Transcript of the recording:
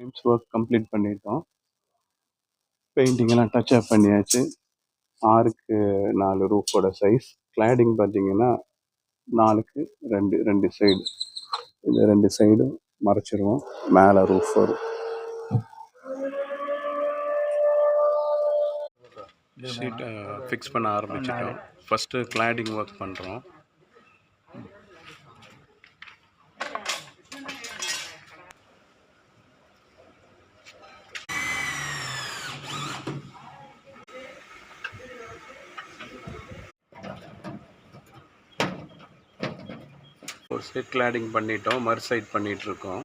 Times work complete பண்ணிட்டோம். Painting எல்லாம் touch up பண்ணியாச்சு. 6க்கு 4 ரூஃபோட சைஸ். கிளாடிங் பார்த்தீங்கன்னா 4க்கு 2 சைடு. இந்த 2 சைடும் மறைச்சிருவோம். மேலே ரூஃப் வரும். ஷீட்டை ஃபிக்ஸ் பண்ண ஆரம்பிச்சிட்டோம். ஃபஸ்ட்டு கிளாடிங் ஒர்க் பண்ணுறோம். ஒரு சைட் கிளாடிங் பண்ணிட்டோம், மறு சைட் பண்ணிகிட்ருக்கோம்.